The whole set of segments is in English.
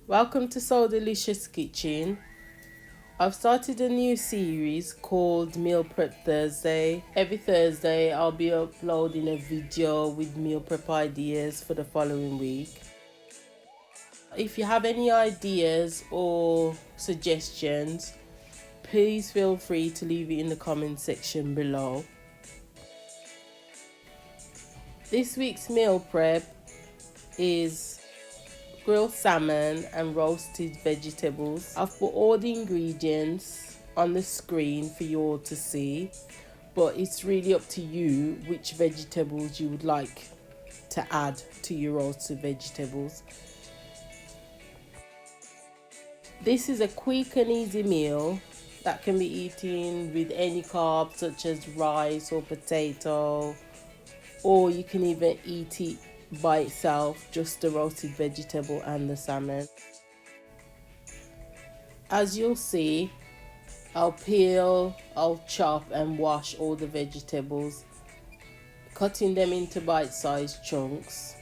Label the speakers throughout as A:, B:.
A: Welcome to So Delicious Kitchen. I've started a new series called Meal Prep Thursday. Every Thursday I'll be uploading a video with meal prep ideas for the following week. If you have any ideas or suggestions, please feel free to leave it in the comment section below. This week's meal prep is grilled salmon and roasted vegetables. I've put all the ingredients on the screen for you all to see, but it's really up to you which vegetables you would like to add to your roasted vegetables. This is a quick and easy meal that can be eaten with any carb such as rice or potato, or you can even eat it by itself, just the roasted vegetable and the salmon. As you'll see, I'll peel, I'll chop and wash all the vegetables, cutting them into bite-sized chunks,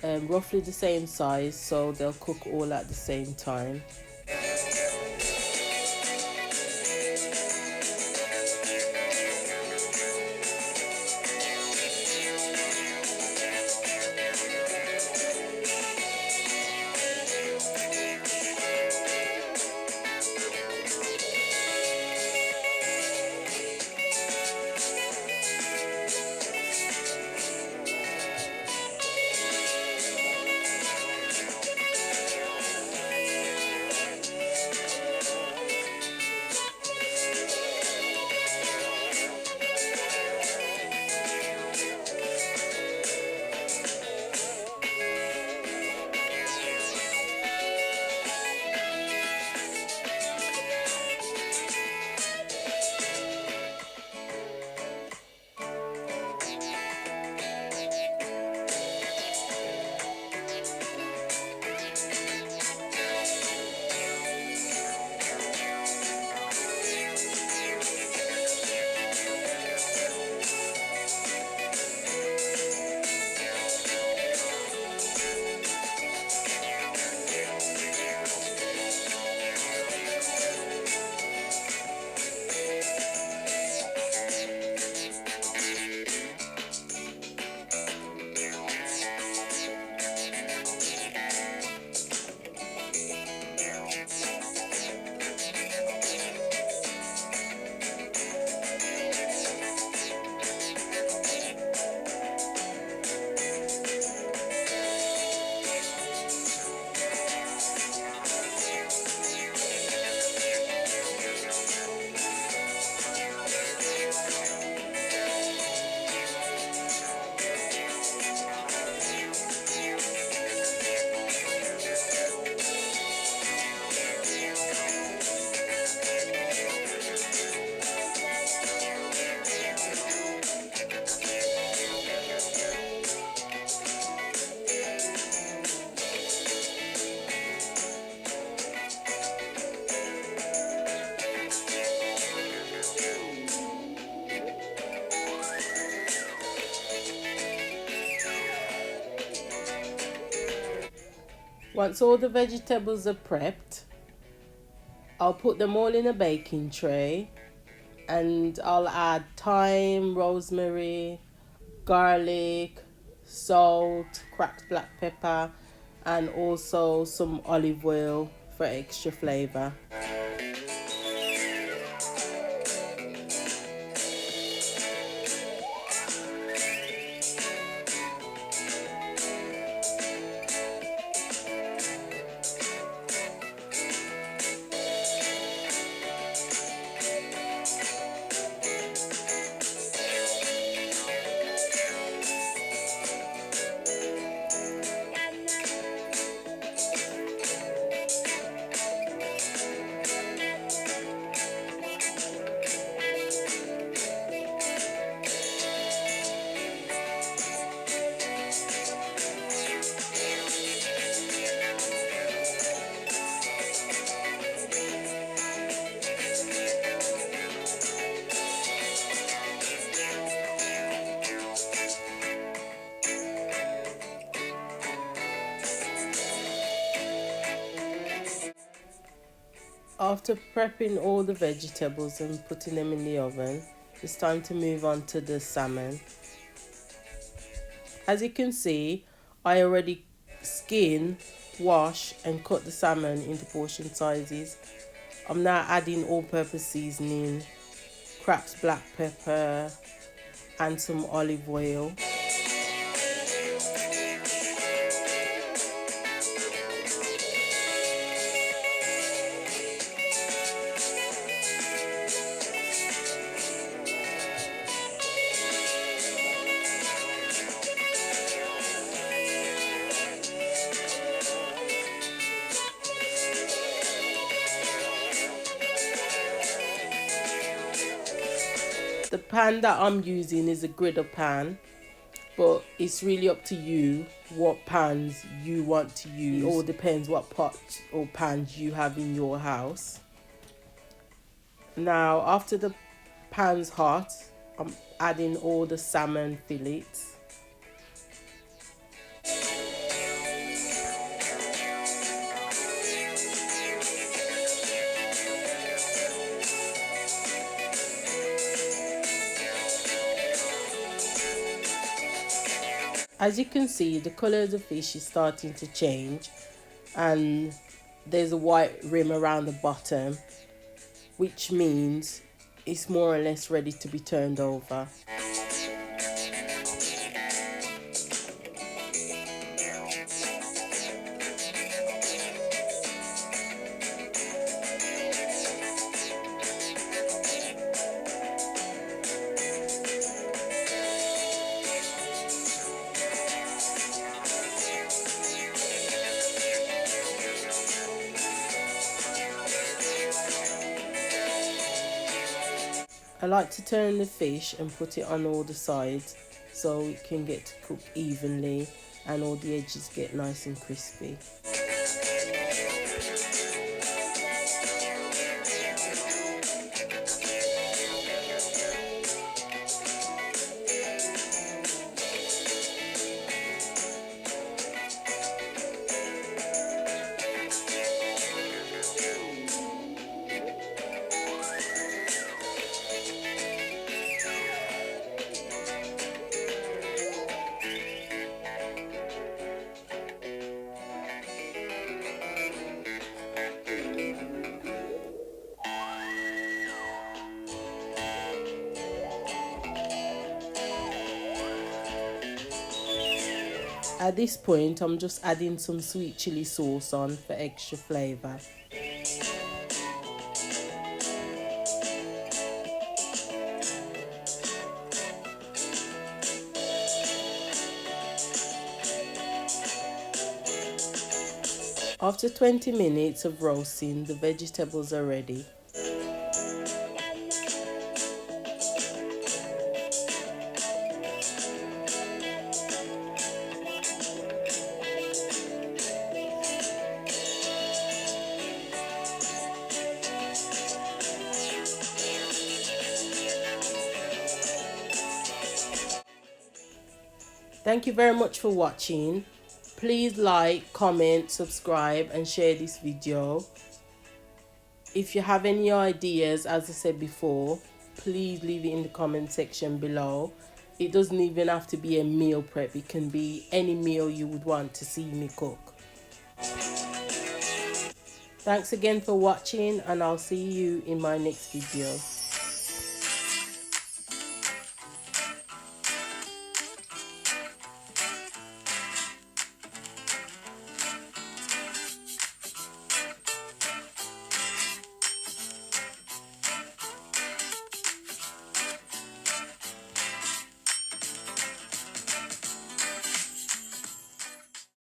A: roughly the same size so they'll cook all at the same time. Once all the vegetables are prepped, I'll put them all in a baking tray and I'll add thyme, rosemary, garlic, salt, cracked black pepper, and also some olive oil for extra flavor. After prepping all the vegetables and putting them in the oven, it's time to move on to the salmon. As you can see, I already skin, wash and cut the salmon into portion sizes. I'm now adding all-purpose seasoning, Kraft's black pepper and some olive oil. The pan that I'm using is a griddle pan, but it's really up to you what pans you want to use. It all depends what pots or pans you have in your house. Now, after the pan's hot, I'm adding all the salmon fillets. As you can see, the colour of the fish is starting to change and there's a white rim around the bottom, which means it's more or less ready to be turned over. I like to turn the fish and put it on all the sides so it can get to cook evenly and all the edges get nice and crispy. At this point, I'm just adding some sweet chili sauce on for extra flavour. After 20 minutes of roasting, the vegetables are ready. Thank you very much for watching. Please like, comment, subscribe and share this video. If you have any ideas, as I said before, please leave it in the comment section below. It doesn't even have to be a meal prep. It can be any meal you would want to see me cook. Thanks again for watching and I'll see you in my next video.